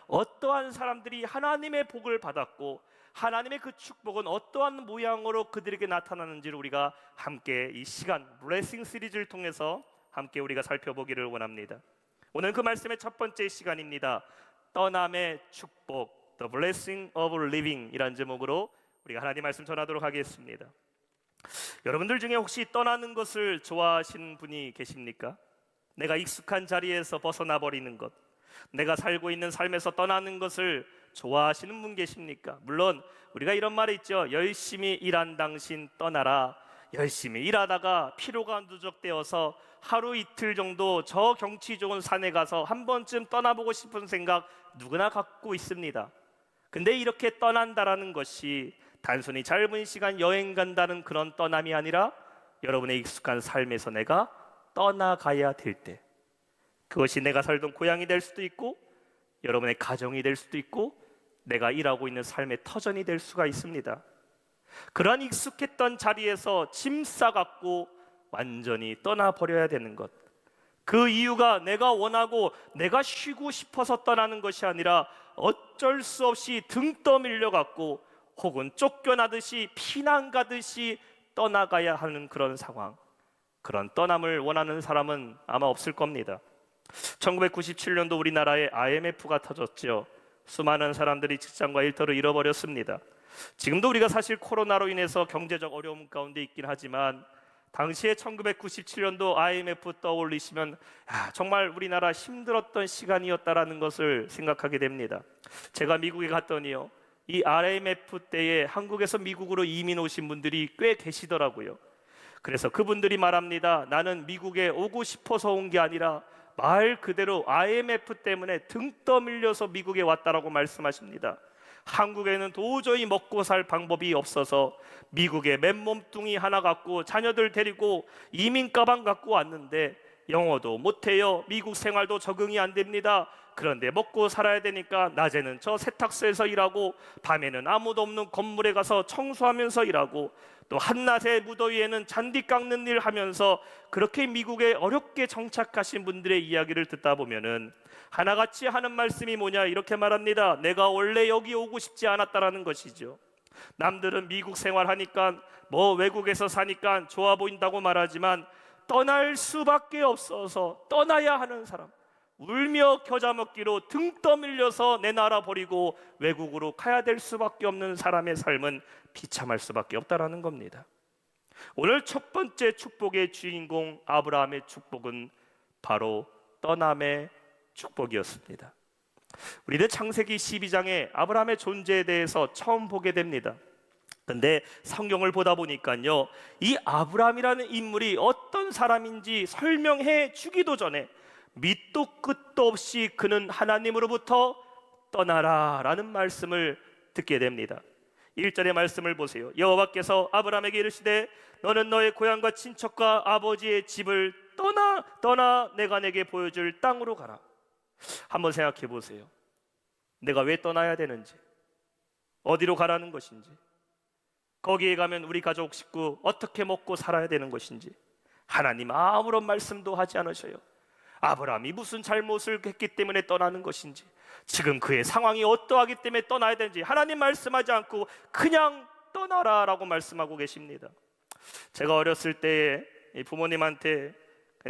어떠한 사람들이 하나님의 복을 받았고 하나님의 그 축복은 어떠한 모양으로 그들에게 나타나는지를 우리가 함께 이 시간 블레싱 시리즈를 통해서 함께 우리가 살펴보기를 원합니다. 오늘 그 말씀의 첫 번째 시간입니다. 떠남의 축복, The Blessing of Living 이란 제목으로 우리가 하나님 말씀 전하도록 하겠습니다. 여러분들 중에 혹시 떠나는 것을 좋아하시는 분이 계십니까? 내가 익숙한 자리에서 벗어나 버리는 것, 내가 살고 있는 삶에서 떠나는 것을 좋아하시는 분 계십니까? 물론 우리가 이런 말이 있죠. 열심히 일한 당신 떠나라. 열심히 일하다가 피로가 누적되어서 하루 이틀 정도 저 경치 좋은 산에 가서 한 번쯤 떠나보고 싶은 생각 누구나 갖고 있습니다. 근데 이렇게 떠난다라는 것이 단순히 짧은 시간 여행 간다는 그런 떠남이 아니라 여러분의 익숙한 삶에서 내가 떠나가야 될 때, 그것이 내가 살던 고향이 될 수도 있고 여러분의 가정이 될 수도 있고 내가 일하고 있는 삶의 터전이 될 수가 있습니다. 그러한 익숙했던 자리에서 짐 싸갖고 완전히 떠나버려야 되는 것, 그 이유가 내가 원하고 내가 쉬고 싶어서 떠나는 것이 아니라 어쩔 수 없이 등 떠밀려갖고 혹은 쫓겨나듯이 피난 가듯이 떠나가야 하는 그런 상황, 그런 떠남을 원하는 사람은 아마 없을 겁니다. 1997년도 우리나라에 IMF가 터졌죠. 수많은 사람들이 직장과 일터를 잃어버렸습니다. 지금도 우리가 사실 코로나로 인해서 경제적 어려움 가운데 있긴 하지만 당시에 1997년도 IMF 떠올리시면 정말 우리나라 힘들었던 시간이었다라는 것을 생각하게 됩니다. 제가 미국에 갔더니요, 이 IMF 때에 한국에서 미국으로 이민 오신 분들이 꽤 계시더라고요. 그래서 그분들이 말합니다. 나는 미국에 오고 싶어서 온 게 아니라 말 그대로 IMF 때문에 등 떠밀려서 미국에 왔다라고 말씀하십니다. 한국에는 도저히 먹고 살 방법이 없어서 미국에 맨몸뚱이 하나 갖고 자녀들 데리고 이민 가방 갖고 왔는데 영어도 못해요. 미국 생활도 적응이 안 됩니다. 그런데 먹고 살아야 되니까 낮에는 저 세탁소에서 일하고 밤에는 아무도 없는 건물에 가서 청소하면서 일하고 또 한낮의 무더위에는 잔디 깎는 일 하면서 그렇게 미국에 어렵게 정착하신 분들의 이야기를 듣다 보면은 하나같이 하는 말씀이 뭐냐 이렇게 말합니다. 내가 원래 여기 오고 싶지 않았다라는 것이죠. 남들은 미국 생활하니까 뭐 외국에서 사니까 좋아 보인다고 말하지만 떠날 수밖에 없어서 떠나야 하는 사람, 울며 겨자 먹기로 등 떠밀려서 내 나라 버리고 외국으로 가야 될 수밖에 없는 사람의 삶은 비참할 수밖에 없다라는 겁니다. 오늘 첫 번째 축복의 주인공 아브라함의 축복은 바로 떠남의 축복이었습니다. 우리는 창세기 12장에 아브라함의 존재에 대해서 처음 보게 됩니다. 근데 성경을 보다 보니까요, 이 아브라함이라는 인물이 어떤 사람인지 설명해 주기도 전에 밑도 끝도 없이 그는 하나님으로부터 떠나라 라는 말씀을 듣게 됩니다. 1절의 말씀을 보세요. 여호와께서 아브라함에게 이르시되 너는 너의 고향과 친척과 아버지의 집을 떠나 내가 내게 보여줄 땅으로 가라. 한번 생각해 보세요. 내가 왜 떠나야 되는지, 어디로 가라는 것인지, 거기에 가면 우리 가족 식구 어떻게 먹고 살아야 되는 것인지 하나님 아무런 말씀도 하지 않으셔요. 아브라함이 무슨 잘못을 했기 때문에 떠나는 것인지, 지금 그의 상황이 어떠하기 때문에 떠나야 되는지 하나님 말씀하지 않고 그냥 떠나라 라고 말씀하고 계십니다. 제가 어렸을 때 부모님한테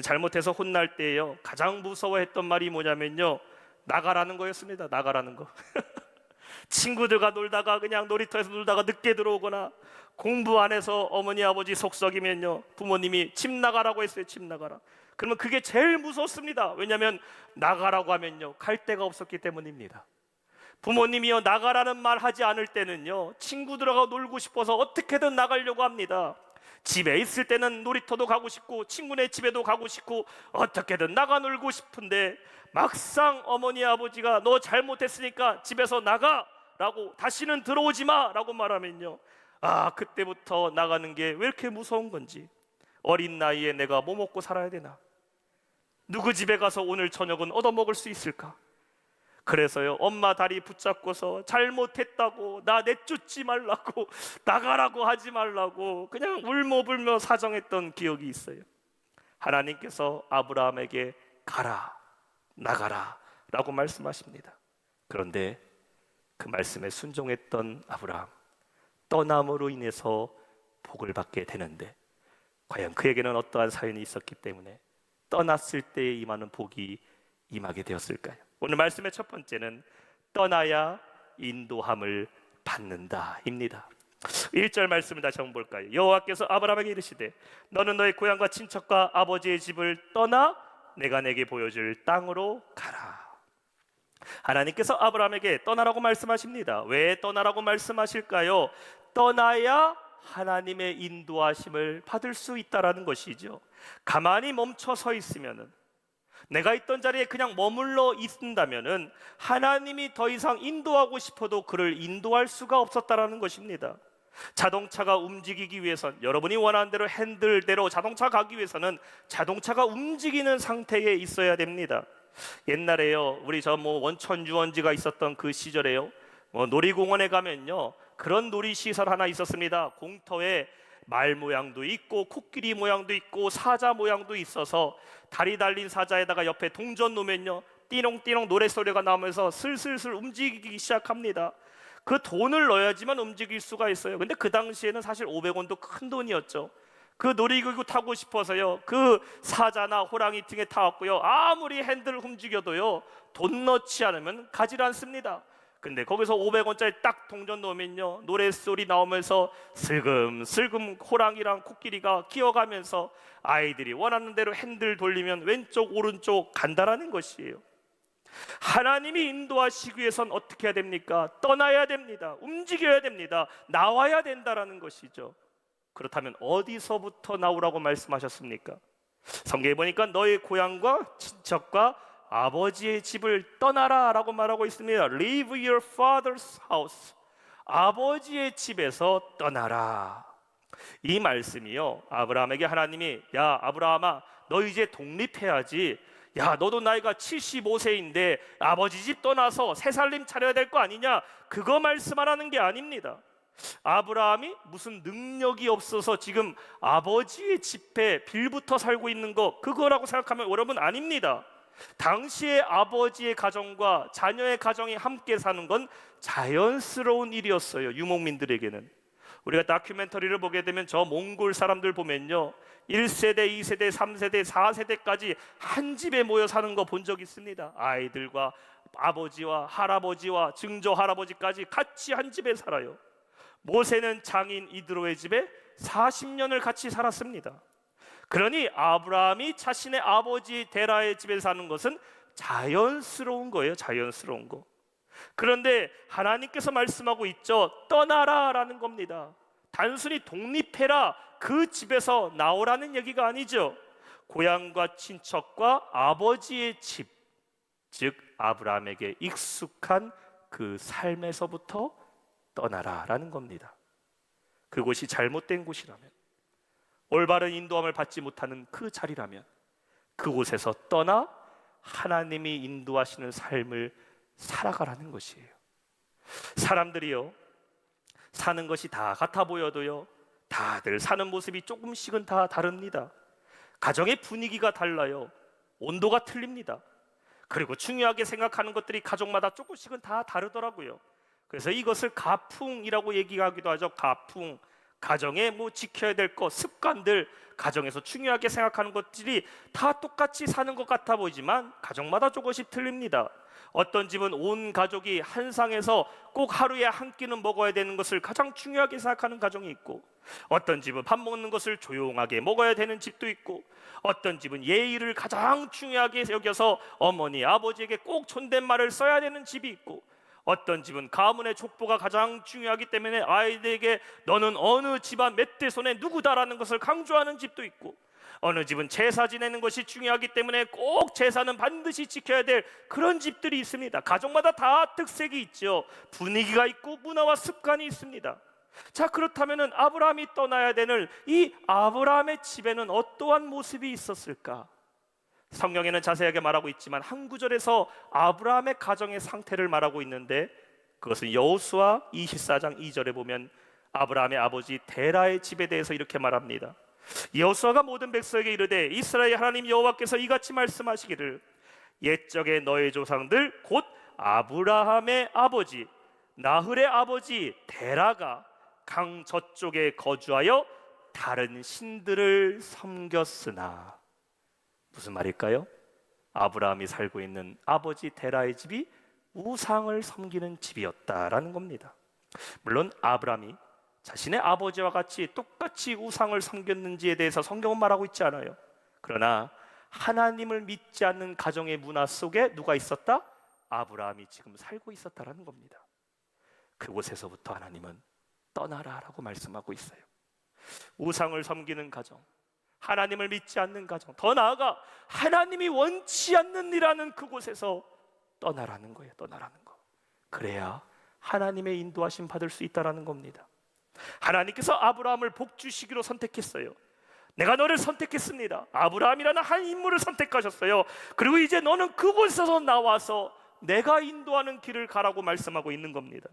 잘못해서 혼날 때요, 가장 무서워했던 말이 뭐냐면요, 나가라는 거였습니다. 나가라는 거. 친구들과 놀다가 그냥 놀이터에서 놀다가 늦게 들어오거나 공부 안 해서 어머니 아버지 속썩이면요, 부모님이 집 나가라고 했어요. 집 나가라. 그러면 그게 제일 무섭습니다. 왜냐하면 나가라고 하면요, 갈 데가 없었기 때문입니다. 부모님이요, 나가라는 말 하지 않을 때는요, 친구들하고 놀고 싶어서 어떻게든 나가려고 합니다. 집에 있을 때는 놀이터도 가고 싶고 친구네 집에도 가고 싶고 어떻게든 나가 놀고 싶은데 막상 어머니 아버지가 너 잘못했으니까 집에서 나가 라고, 다시는 들어오지 마 라고 말하면요, 그때부터 나가는 게 왜 이렇게 무서운 건지, 어린 나이에 내가 뭐 먹고 살아야 되나, 누구 집에 가서 오늘 저녁은 얻어먹을 수 있을까. 그래서요, 엄마 다리 붙잡고서 잘못했다고 나 내쫓지 말라고 나가라고 하지 말라고 그냥 울며불며 사정했던 기억이 있어요. 하나님께서 아브라함에게 가라, 나가라 라고 말씀하십니다. 그런데 그 말씀에 순종했던 아브라함, 떠남으로 인해서 복을 받게 되는데 과연 그에게는 어떠한 사연이 있었기 때문에 떠났을 때에 임하는 복이 임하게 되었을까요? 오늘 말씀의 첫 번째는 떠나야 인도함을 받는다입니다. 1절 말씀을 다시 한번 볼까요? 여호와께서 아브라함에게 이르시되 너는 너의 고향과 친척과 아버지의 집을 떠나 내가 내게 보여줄 땅으로 가라. 하나님께서 아브라함에게 떠나라고 말씀하십니다. 왜 떠나라고 말씀하실까요? 떠나야 하나님의 인도하심을 받을 수 있다라는 것이죠. 가만히 멈춰 서 있으면은, 내가 있던 자리에 그냥 머물러 있는다면은 하나님이 더 이상 인도하고 싶어도 그를 인도할 수가 없었다라는 것입니다. 자동차가 움직이기 위해선, 여러분이 원하는 대로 핸들대로 자동차가 가기 위해서는 자동차가 움직이는 상태에 있어야 됩니다. 옛날에요, 우리 원천 유원지가 있었던 그 시절에요, 놀이공원에 가면요 그런 놀이시설 하나 있었습니다. 공터에 말 모양도 있고 코끼리 모양도 있고 사자 모양도 있어서 다리 달린 사자에다가 옆에 동전 놓으면요 띠롱띠롱 노랫소리가 나오면서 슬슬슬 움직이기 시작합니다. 그 돈을 넣어야지만 움직일 수가 있어요. 근데 그 당시에는 사실 500원도 큰 돈이었죠. 그 놀이기구 타고 싶어서요 그 사자나 호랑이 등에 타왔고요, 아무리 핸들을 움직여도요 돈 넣지 않으면 가지 않습니다. 근데 거기서 500원짜리 딱 동전 넣으면요 노랫소리 나오면서 슬금슬금 호랑이랑 코끼리가 기어가면서 아이들이 원하는 대로 핸들 돌리면 왼쪽 오른쪽 간다라는 것이에요. 하나님이 인도하시기 위해선 어떻게 해야 됩니까? 떠나야 됩니다. 움직여야 됩니다. 나와야 된다라는 것이죠. 그렇다면 어디서부터 나오라고 말씀하셨습니까? 성경에 보니까 너의 고향과 친척과 아버지의 집을 떠나라 라고 말하고 있습니다. Leave your father's house. 아버지의 집에서 떠나라. 이 말씀이요 아브라함에게 하나님이, 야 아브라함아 너 이제 독립해야지, 야 너도 나이가 75세인데 아버지 집 떠나서 새 살림 차려야 될 거 아니냐, 그거 말씀하라는 게 아닙니다. 아브라함이 무슨 능력이 없어서 지금 아버지의 집에 빌붙어 살고 있는 거 그거라고 생각하면 여러분 아닙니다. 당시의 아버지의 가정과 자녀의 가정이 함께 사는 건 자연스러운 일이었어요. 유목민들에게는. 우리가 다큐멘터리를 보게 되면 저 몽골 사람들 보면요 1세대, 2세대, 3세대, 4세대까지 한 집에 모여 사는 거 본 적 있습니다. 아이들과 아버지와 할아버지와 증조 할아버지까지 같이 한 집에 살아요. 모세는 장인 이드로의 집에 40년을 같이 살았습니다. 그러니 아브라함이 자신의 아버지 데라의 집에 사는 것은 자연스러운 거예요. 자연스러운 거. 그런데 하나님께서 말씀하고 있죠. 떠나라 라는 겁니다. 단순히 독립해라, 그 집에서 나오라는 얘기가 아니죠. 고향과 친척과 아버지의 집, 즉 아브라함에게 익숙한 그 삶에서부터 떠나라 라는 겁니다. 그곳이 잘못된 곳이라면, 올바른 인도함을 받지 못하는 그 자리라면 그곳에서 떠나 하나님이 인도하시는 삶을 살아가라는 것이에요. 사람들이요 사는 것이 다 같아 보여도요 다들 사는 모습이 조금씩은 다 다릅니다. 가정의 분위기가 달라요. 온도가 틀립니다. 그리고 중요하게 생각하는 것들이 가족마다 조금씩은 다 다르더라고요. 그래서 이것을 가풍이라고 얘기하기도 하죠. 가풍. 가정에 지켜야 될 것, 습관들, 가정에서 중요하게 생각하는 것들이 다 똑같이 사는 것 같아 보이지만 가정마다 조금씩 틀립니다. 어떤 집은 온 가족이 한 상에서 꼭 하루에 한 끼는 먹어야 되는 것을 가장 중요하게 생각하는 가정이 있고, 어떤 집은 밥 먹는 것을 조용하게 먹어야 되는 집도 있고, 어떤 집은 예의를 가장 중요하게 여겨서 어머니, 아버지에게 꼭 존댓말을 써야 되는 집이 있고, 어떤 집은 가문의 족보가 가장 중요하기 때문에 아이들에게 너는 어느 집안 몇 대 손에 누구다라는 것을 강조하는 집도 있고, 어느 집은 제사 지내는 것이 중요하기 때문에 꼭 제사는 반드시 지켜야 될 그런 집들이 있습니다. 가족마다 다 특색이 있죠. 분위기가 있고 문화와 습관이 있습니다. 자, 그렇다면 아브라함이 떠나야 되는 이 아브라함의 집에는 어떠한 모습이 있었을까? 성경에는 자세하게 말하고 있지만 한 구절에서 아브라함의 가정의 상태를 말하고 있는데, 그것은 여호수아 24장 2절에 보면 아브라함의 아버지 데라의 집에 대해서 이렇게 말합니다. 여호수아가 모든 백성에게 이르되 이스라엘 하나님 여호와께서 이같이 말씀하시기를 옛적에 너의 조상들 곧 아브라함의 아버지 나흘의 아버지 데라가 강 저쪽에 거주하여 다른 신들을 섬겼으나, 무슨 말일까요? 아브라함이 살고 있는 아버지 데라의 집이 우상을 섬기는 집이었다라는 겁니다. 물론 아브라함이 자신의 아버지와 같이 똑같이 우상을 섬겼는지에 대해서 성경은 말하고 있지 않아요. 그러나 하나님을 믿지 않는 가정의 문화 속에 누가 있었다? 아브라함이 지금 살고 있었다라는 겁니다. 그곳에서부터 하나님은 떠나라라고 말씀하고 있어요. 우상을 섬기는 가정, 하나님을 믿지 않는 가정, 더 나아가 하나님이 원치 않는 일하는 그곳에서 떠나라는 거예요. 떠나라는 거. 그래야 하나님의 인도하심 받을 수 있다라는 겁니다. 하나님께서 아브라함을 복주시기로 선택했어요. 내가 너를 선택했습니다. 아브라함이라는 한 인물을 선택하셨어요. 그리고 이제 너는 그곳에서 나와서 내가 인도하는 길을 가라고 말씀하고 있는 겁니다.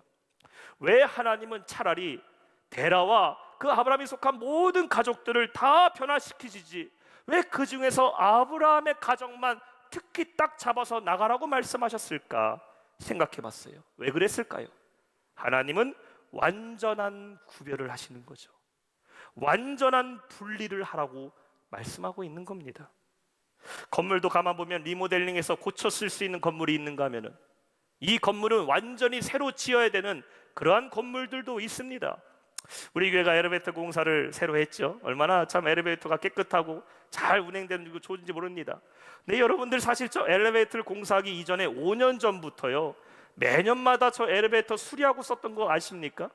왜 하나님은 차라리 데라와 그 아브라함이 속한 모든 가족들을 다 변화시키시지, 왜 그 중에서 아브라함의 가정만 특히 딱 잡아서 나가라고 말씀하셨을까 생각해 봤어요. 왜 그랬을까요? 하나님은 완전한 구별을 하시는 거죠. 완전한 분리를 하라고 말씀하고 있는 겁니다. 건물도 가만 보면 리모델링해서 고쳐 쓸 수 있는 건물이 있는가 하면은 이 건물은 완전히 새로 지어야 되는 그러한 건물들도 있습니다. 우리 교회가 엘리베이터 공사를 새로 했죠. 얼마나 참 엘리베이터가 깨끗하고 잘 운행되는 거 좋은지 모릅니다. 근데 여러분들 사실 저 엘리베이터를 공사하기 이전에 5년 전부터요, 매년마다 저 엘리베이터 수리하고 썼던 거 아십니까?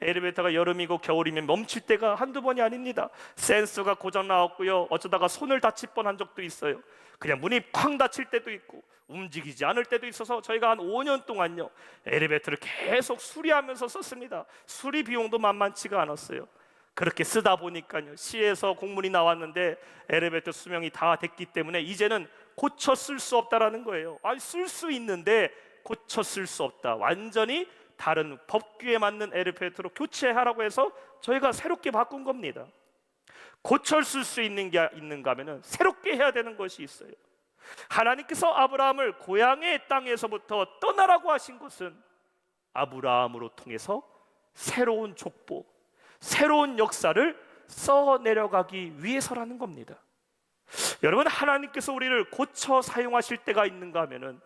엘리베이터가 여름이고 겨울이면 멈출 때가 한두 번이 아닙니다. 센서가 고장 나왔고요, 어쩌다가 손을 다칠 뻔한 적도 있어요. 그냥 문이 쾅 닫힐 때도 있고 움직이지 않을 때도 있어서 저희가 한 5년 동안요 엘리베이터를 계속 수리하면서 썼습니다. 수리 비용도 만만치가 않았어요. 그렇게 쓰다 보니까요, 시에서 공문이 나왔는데 엘리베이터 수명이 다 됐기 때문에 이제는 고쳐 쓸 수 없다라는 거예요. 아니, 쓸 수 있는데 고쳐 쓸 수 없다, 완전히 다른 법규에 맞는 엘리베이터로 교체하라고 해서 저희가 새롭게 바꾼 겁니다. 고쳐 쓸 수 있는 게 있는가 하면 새롭게 해야 되는 것이 있어요. 하나님께서 아브라함을 고향의 땅에서부터 떠나라고 하신 것은 아브라함으로 통해서 새로운 족보, 새로운 역사를 써 내려가기 위해서라는 겁니다. 여러분, 하나님께서 우리를 고쳐 사용하실 때가 있는가 하면은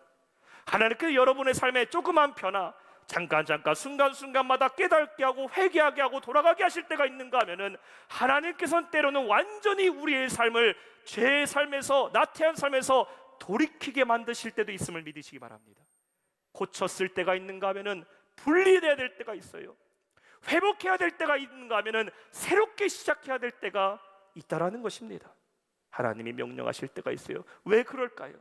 하나님께서 여러분의 삶에 조그만 변화, 잠깐 순간순간마다 깨닫게 하고 회개하게 하고 돌아가게 하실 때가 있는가 하면은 하나님께서는 때로는 완전히 우리의 삶을 죄의 삶에서, 나태한 삶에서 돌이키게 만드실 때도 있음을 믿으시기 바랍니다. 고쳤을 때가 있는가 하면은 분리돼야 될 때가 있어요. 회복해야 될 때가 있는가 하면은 새롭게 시작해야 될 때가 있다라는 것입니다. 하나님이 명령하실 때가 있어요. 왜 그럴까요?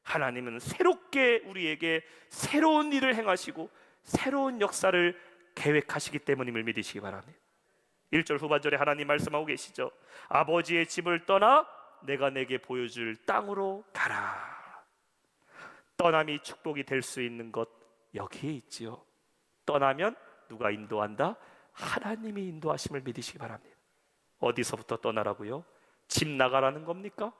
하나님은 새롭게 우리에게 새로운 일을 행하시고 새로운 역사를 계획하시기 때문임을 믿으시기 바랍니다. 1절 후반절에 하나님 말씀하고 계시죠. 아버지의 집을 떠나 내가 내게 보여줄 땅으로 가라. 떠남이 축복이 될 수 있는 것 여기에 있지요. 떠나면 누가 인도한다? 하나님이 인도하심을 믿으시기 바랍니다. 어디서부터 떠나라고요? 집 나가라는 겁니까?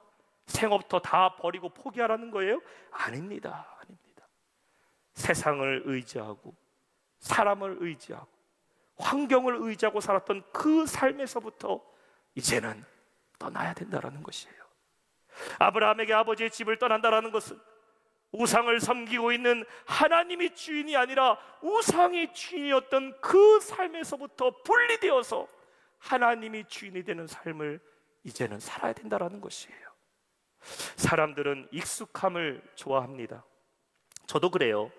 생업터 다 버리고 포기하라는 거예요? 아닙니다. 아닙니다. 세상을 의지하고 사람을 의지하고 환경을 의지하고 살았던 그 삶에서부터 이제는 떠나야 된다라는 것이에요. 아브라함에게 아버지의 집을 떠난다라는 것은 우상을 섬기고 있는 하나님이 주인이 아니라 우상이 주인이었던 그 삶에서부터 분리되어서 하나님이 주인이 되는 삶을 이제는 살아야 된다라는 것이에요. 사람들은 익숙함을 좋아합니다. 저도 그래요.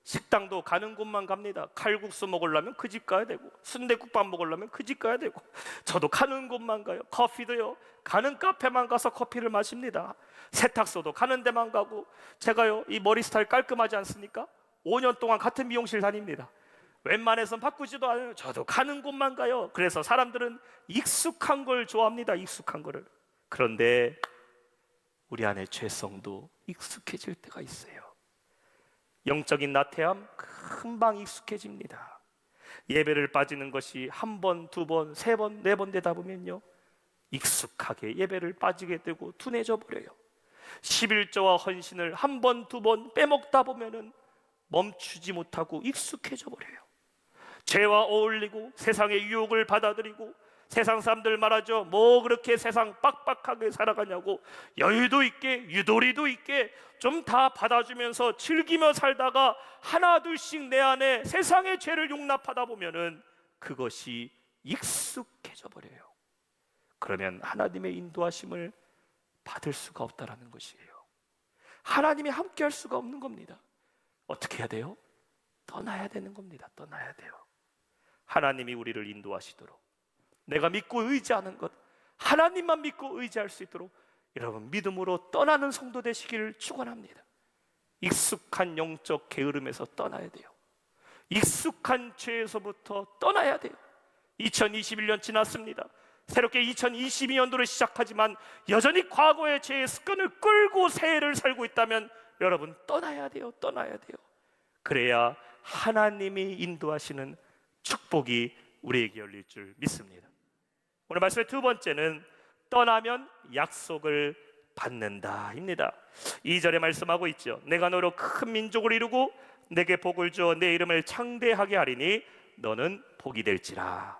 식당도 가는 곳만 갑니다. 칼국수 먹으려면 그 집 가야 되고 순댓국밥 먹으려면 그 집 가야 되고, 저도 가는 곳만 가요. 커피도요, 가는 카페만 가서 커피를 마십니다. 세탁소도 가는 데만 가고, 제가요 이 머리 스타일 깔끔하지 않습니까? 5년 동안 같은 미용실 다닙니다. 웬만해선 바꾸지도 않아요. 저도 가는 곳만 가요. 그래서 사람들은 익숙한 걸 좋아합니다. 익숙한 거를. 그런데 우리 안에 죄성도 익숙해질 때가 있어요. 영적인 나태함 금방 익숙해집니다. 예배를 빠지는 것이 한 번, 두 번, 세 번, 네 번 되다 보면요 익숙하게 예배를 빠지게 되고 둔해져 버려요. 11조와 헌신을 한 번, 두 번 빼먹다 보면은 멈추지 못하고 익숙해져 버려요. 죄와 어울리고 세상의 유혹을 받아들이고, 세상 사람들 말하죠. 뭐 그렇게 세상 빡빡하게 살아가냐고, 여유도 있게 유도리도 있게 좀 다 받아주면서 즐기며 살다가 하나 둘씩 내 안에 세상의 죄를 용납하다 보면은 그것이 익숙해져 버려요. 그러면 하나님의 인도하심을 받을 수가 없다라는 것이에요. 하나님이 함께 할 수가 없는 겁니다. 어떻게 해야 돼요? 떠나야 되는 겁니다. 떠나야 돼요. 하나님이 우리를 인도하시도록, 내가 믿고 의지하는 것, 하나님만 믿고 의지할 수 있도록 여러분 믿음으로 떠나는 성도 되시기를 축원합니다. 익숙한 영적 게으름에서 떠나야 돼요. 익숙한 죄에서부터 떠나야 돼요. 2021년 지났습니다. 새롭게 2022년도를 시작하지만 여전히 과거의 죄의 습관을 끌고 새해를 살고 있다면 여러분 떠나야 돼요. 떠나야 돼요. 그래야 하나님이 인도하시는 축복이 우리에게 열릴 줄 믿습니다. 오늘 말씀의 두 번째는 떠나면 약속을 받는다입니다. 2절에 말씀하고 있죠. 내가 너로 큰 민족을 이루고 내게 복을 주어 내 이름을 창대하게 하리니 너는 복이 될지라.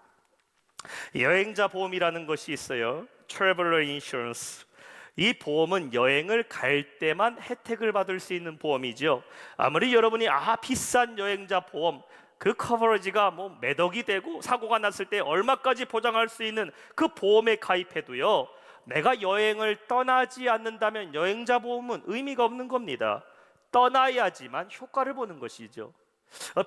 여행자 보험이라는 것이 있어요. Traveler Insurance. 이 보험은 여행을 갈 때만 혜택을 받을 수 있는 보험이죠. 아무리 여러분이 비싼 여행자 보험, 그 커버리지가 뭐 몇 억이 되고 사고가 났을 때 얼마까지 보장할 수 있는 그 보험에 가입해도요, 내가 여행을 떠나지 않는다면 여행자 보험은 의미가 없는 겁니다. 떠나야지만 효과를 보는 것이죠.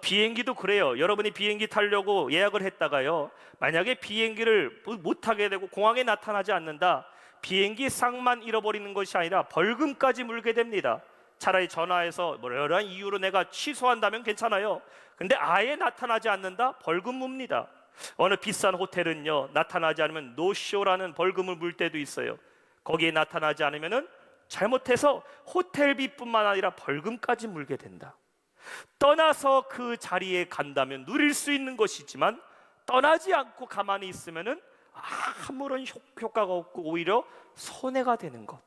비행기도 그래요. 여러분이 비행기 타려고 예약을 했다가요, 만약에 비행기를 못 타게 되고 공항에 나타나지 않는다, 비행기 싹만 잃어버리는 것이 아니라 벌금까지 물게 됩니다. 차라리 전화해서 여러 이유로 내가 취소한다면 괜찮아요. 근데 아예 나타나지 않는다? 벌금 묻니다. 어느 비싼 호텔은요, 나타나지 않으면 노쇼라는 벌금을 물 때도 있어요. 거기에 나타나지 않으면은 잘못해서 호텔비뿐만 아니라 벌금까지 물게 된다. 떠나서 그 자리에 간다면 누릴 수 있는 것이지만 떠나지 않고 가만히 있으면은 아무런 효과가 없고 오히려 손해가 되는 것.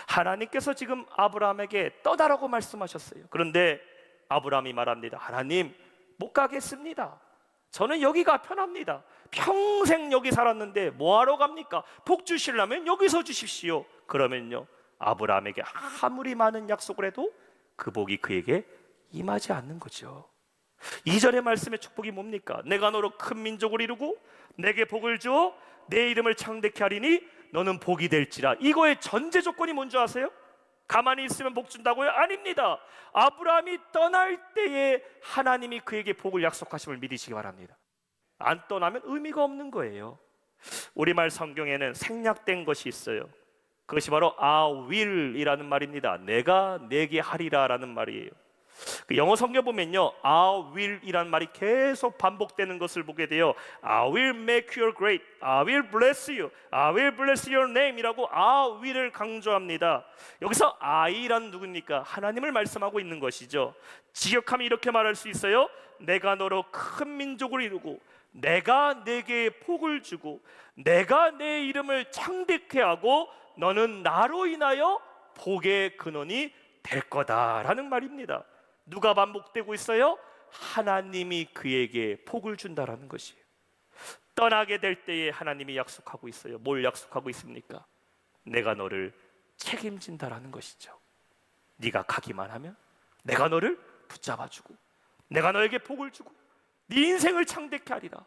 하나님께서 지금 아브라함에게 떠나라고 말씀하셨어요. 그런데 아브라함이 말합니다. 하나님, 못 가겠습니다. 저는 여기가 편합니다. 평생 여기 살았는데 뭐하러 갑니까? 복 주시려면 여기서 주십시오. 그러면요, 아브라함에게 아무리 많은 약속을 해도 그 복이 그에게 임하지 않는 거죠. 2절의 말씀의 축복이 뭡니까? 내가 너로 큰 민족을 이루고 내게 복을 주어 내 이름을 창대케 하리니 너는 복이 될지라. 이거의 전제 조건이 뭔지 아세요? 가만히 있으면 복 준다고요? 아닙니다. 아브라함이 떠날 때에 하나님이 그에게 복을 약속하심을 믿으시기 바랍니다. 안 떠나면 의미가 없는 거예요. 우리말 성경에는 생략된 것이 있어요. 그것이 바로 I will이라는 말입니다. 내가 내게 하리라 라는 말이에요. 그 영어 성경 보면요, I will이라는 말이 계속 반복되는 것을 보게 돼요. I will make you great, I will bless you, I will bless your name 이라고 I will을 강조합니다. 여기서 I라는 누구입니까? 하나님을 말씀하고 있는 것이죠. 직역하면 이렇게 말할 수 있어요. 내가 너로 큰 민족을 이루고 내가 내게 복을 주고 내가 내 이름을 창대케 하고 너는 나로 인하여 복의 근원이 될 거다라는 말입니다. 누가 반복되고 있어요? 하나님이 그에게 복을 준다라는 것이에요. 떠나게 될 때에 하나님이 약속하고 있어요. 뭘 약속하고 있습니까? 내가 너를 책임진다라는 것이죠. 네가 가기만 하면 내가 너를 붙잡아주고 내가 너에게 복을 주고 네 인생을 창대케 하리라.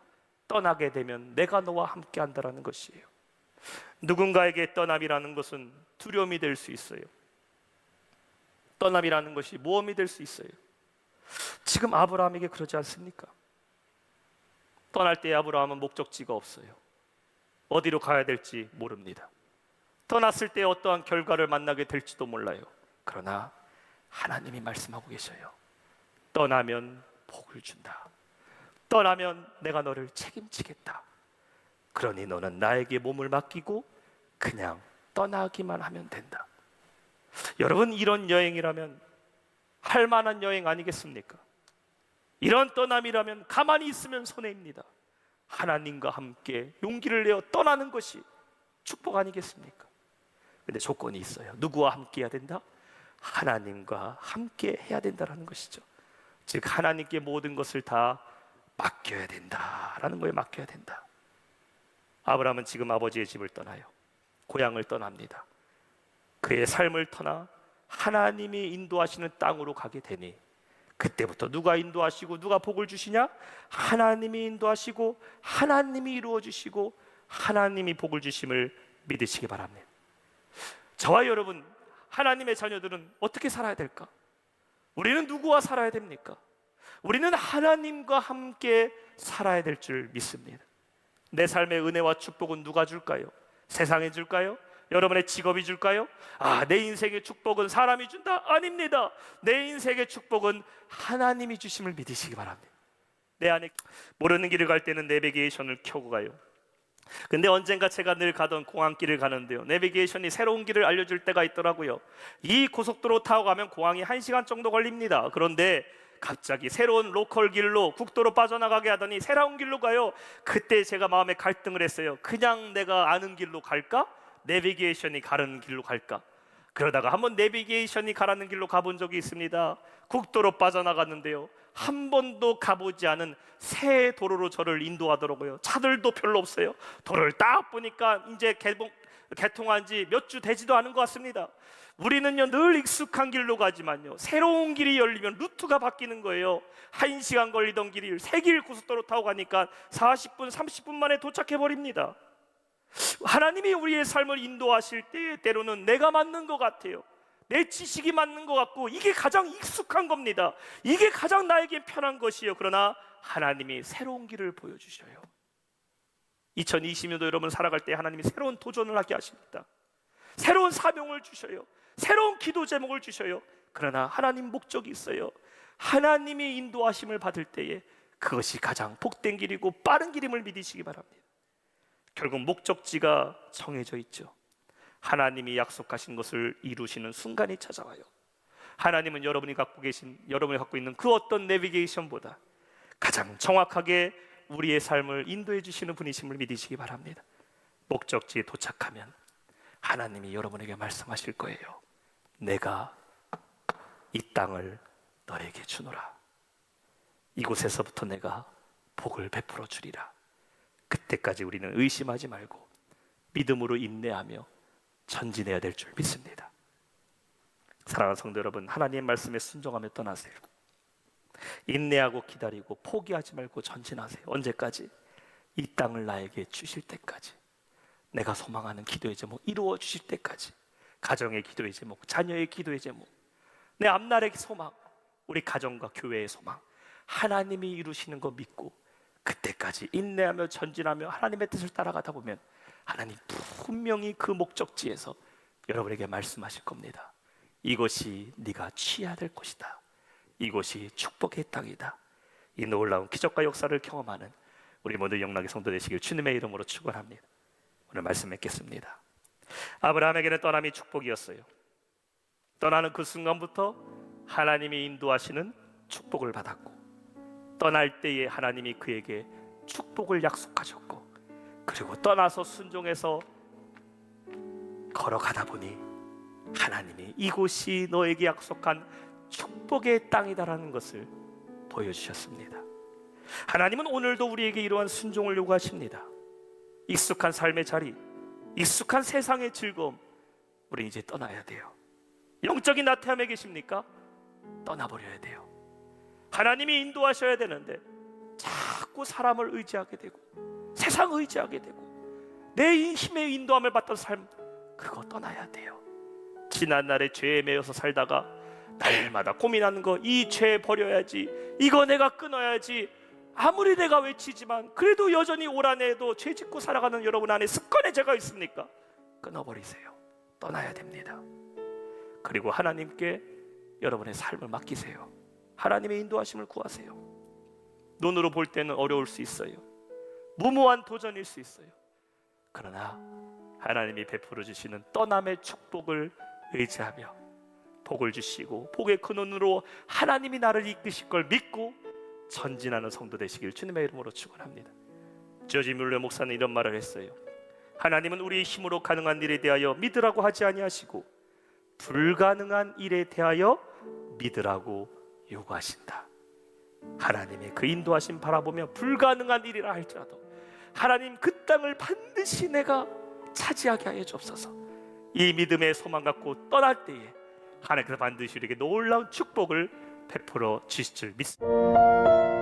떠나게 되면 내가 너와 함께 한다라는 것이에요. 누군가에게 떠남이라는 것은 두려움이 될 수 있어요. 떠남이라는 것이 모험이 될 수 있어요. 지금 아브라함에게 그러지 않습니까? 떠날 때 아브라함은 목적지가 없어요. 어디로 가야 될지 모릅니다. 떠났을 때 어떠한 결과를 만나게 될지도 몰라요. 그러나 하나님이 말씀하고 계셔요. 떠나면 복을 준다. 떠나면 내가 너를 책임지겠다. 그러니 너는 나에게 몸을 맡기고 그냥 떠나기만 하면 된다. 여러분, 이런 여행이라면 할 만한 여행 아니겠습니까? 이런 떠남이라면 가만히 있으면 손해입니다. 하나님과 함께 용기를 내어 떠나는 것이 축복 아니겠습니까? 근데 조건이 있어요. 누구와 함께 해야 된다? 하나님과 함께 해야 된다는 것이죠. 즉 하나님께 모든 것을 다 맡겨야 된다라는 거에 맡겨야 된다. 아브라함은 지금 아버지의 집을 떠나요. 고향을 떠납니다. 그의 삶을 떠나 하나님이 인도하시는 땅으로 가게 되니 그때부터 누가 인도하시고 누가 복을 주시냐? 하나님이 인도하시고 하나님이 이루어 주시고 하나님이 복을 주심을 믿으시기 바랍니다. 저와 여러분, 하나님의 자녀들은 어떻게 살아야 될까? 우리는 누구와 살아야 됩니까? 우리는 하나님과 함께 살아야 될 줄 믿습니다. 내 삶의 은혜와 축복은 누가 줄까요? 세상이 줄까요? 여러분의 직업이 줄까요? 내 인생의 축복은 사람이 준다? 아닙니다. 내 인생의 축복은 하나님이 주심을 믿으시기 바랍니다. 내 안에 모르는 길을 갈 때는 내비게이션을 켜고 가요. 근데 언젠가 제가 늘 가던 공항길을 가는데요, 내비게이션이 새로운 길을 알려줄 때가 있더라고요. 이 고속도로 타고 가면 공항이 1시간 정도 걸립니다. 그런데 갑자기 새로운 로컬 길로 국도로 빠져나가게 하더니 새로운 길로 가요. 그때 제가 마음에 갈등을 했어요. 그냥 내가 아는 길로 갈까? 내비게이션이 가는 길로 갈까? 그러다가 한번 내비게이션이 가라는 길로 가본 적이 있습니다. 국도로 빠져나갔는데요, 한 번도 가보지 않은 새 도로로 저를 인도하더라고요. 차들도 별로 없어요. 도로를 딱 보니까 이제 개통한 지 몇 주 되지도 않은 것 같습니다. 우리는요 늘 익숙한 길로 가지만요, 새로운 길이 열리면 루트가 바뀌는 거예요. 1시간 걸리던 길이 새 길 고속도로 타고 가니까 40분, 30분 만에 도착해버립니다. 하나님이 우리의 삶을 인도하실 때 때로는 내가 맞는 것 같아요. 내 지식이 맞는 것 같고 이게 가장 익숙한 겁니다. 이게 가장 나에게 편한 것이에요. 그러나 하나님이 새로운 길을 보여주셔요. 2020년도 여러분 살아갈 때 하나님이 새로운 도전을 하게 하십니다. 새로운 사명을 주셔요. 새로운 기도 제목을 주셔요. 그러나 하나님 목적이 있어요. 하나님이 인도하심을 받을 때에 그것이 가장 복된 길이고 빠른 길임을 믿으시기 바랍니다. 결국 목적지가 정해져 있죠. 하나님이 약속하신 것을 이루시는 순간이 찾아와요. 하나님은 여러분이 갖고 있는 그 어떤 내비게이션보다 가장 정확하게 우리의 삶을 인도해 주시는 분이심을 믿으시기 바랍니다. 목적지에 도착하면 하나님이 여러분에게 말씀하실 거예요. 내가 이 땅을 너에게 주노라. 이곳에서부터 내가 복을 베풀어 주리라. 그때까지 우리는 의심하지 말고 믿음으로 인내하며 전진해야 될 줄 믿습니다. 사랑하는 성도 여러분, 하나님의 말씀에 순종하며 떠나세요. 인내하고 기다리고 포기하지 말고 전진하세요. 언제까지? 이 땅을 나에게 주실 때까지. 내가 소망하는 기도의 제목 이루어 주실 때까지. 가정의 기도의 제목, 자녀의 기도의 제목, 내 앞날의 소망, 우리 가정과 교회의 소망, 하나님이 이루시는 거 믿고 그때까지 인내하며 전진하며 하나님의 뜻을 따라가다 보면 하나님 분명히 그 목적지에서 여러분에게 말씀하실 겁니다. 이것이 네가 취해야 될 곳이다. 이곳이 축복의 땅이다. 이 놀라운 기적과 역사를 경험하는 우리 모두 영락의 성도 되시길 주님의 이름으로 축원합니다. 오늘 말씀 맺겠습니다. 아브라함에게는 떠남이 축복이었어요. 떠나는 그 순간부터 하나님이 인도하시는 축복을 받았고, 떠날 때에 하나님이 그에게 축복을 약속하셨고, 그리고 떠나서 순종해서 걸어가다 보니 하나님이 이곳이 너에게 약속한 축복의 땅이다라는 것을 보여주셨습니다. 하나님은 오늘도 우리에게 이러한 순종을 요구하십니다. 익숙한 삶의 자리, 익숙한 세상의 즐거움, 우리 이제 떠나야 돼요. 영적인 나태함에 계십니까? 떠나버려야 돼요. 하나님이 인도하셔야 되는데 자꾸 사람을 의지하게 되고 세상 의지하게 되고 내 힘의 인도함을 받던 삶, 그거 떠나야 돼요. 지난날의 죄에 매여서 살다가 날마다 고민하는 거, 이 죄 버려야지, 이거 내가 끊어야지, 아무리 내가 외치지만 그래도 여전히 올 한해에도 죄 짓고 살아가는 여러분 안에 습관의 죄가 있습니까? 끊어버리세요. 떠나야 됩니다. 그리고 하나님께 여러분의 삶을 맡기세요. 하나님의 인도하심을 구하세요. 눈으로 볼 때는 어려울 수 있어요. 무모한 도전일 수 있어요. 그러나 하나님이 베풀어 주시는 떠남의 축복을 의지하며 복을 주시고 복의 근원으로 하나님이 나를 이끄실 걸 믿고 전진하는 성도 되시길 주님의 이름으로 축원합니다. 조지 뮬러 목사는 이런 말을 했어요. 하나님은 우리의 힘으로 가능한 일에 대하여 믿으라고 하지 아니하시고 불가능한 일에 대하여 믿으라고 요구하신다. 하나님의 그 인도하심 바라보며 불가능한 일이라 할지라도 하나님 그 땅을 반드시 내가 차지하게 하여 주옵소서. 이 믿음의 소망 갖고 떠날 때에 하나님께서 반드시 우리에게 놀라운 축복을 베풀어 주실 줄 믿습니다.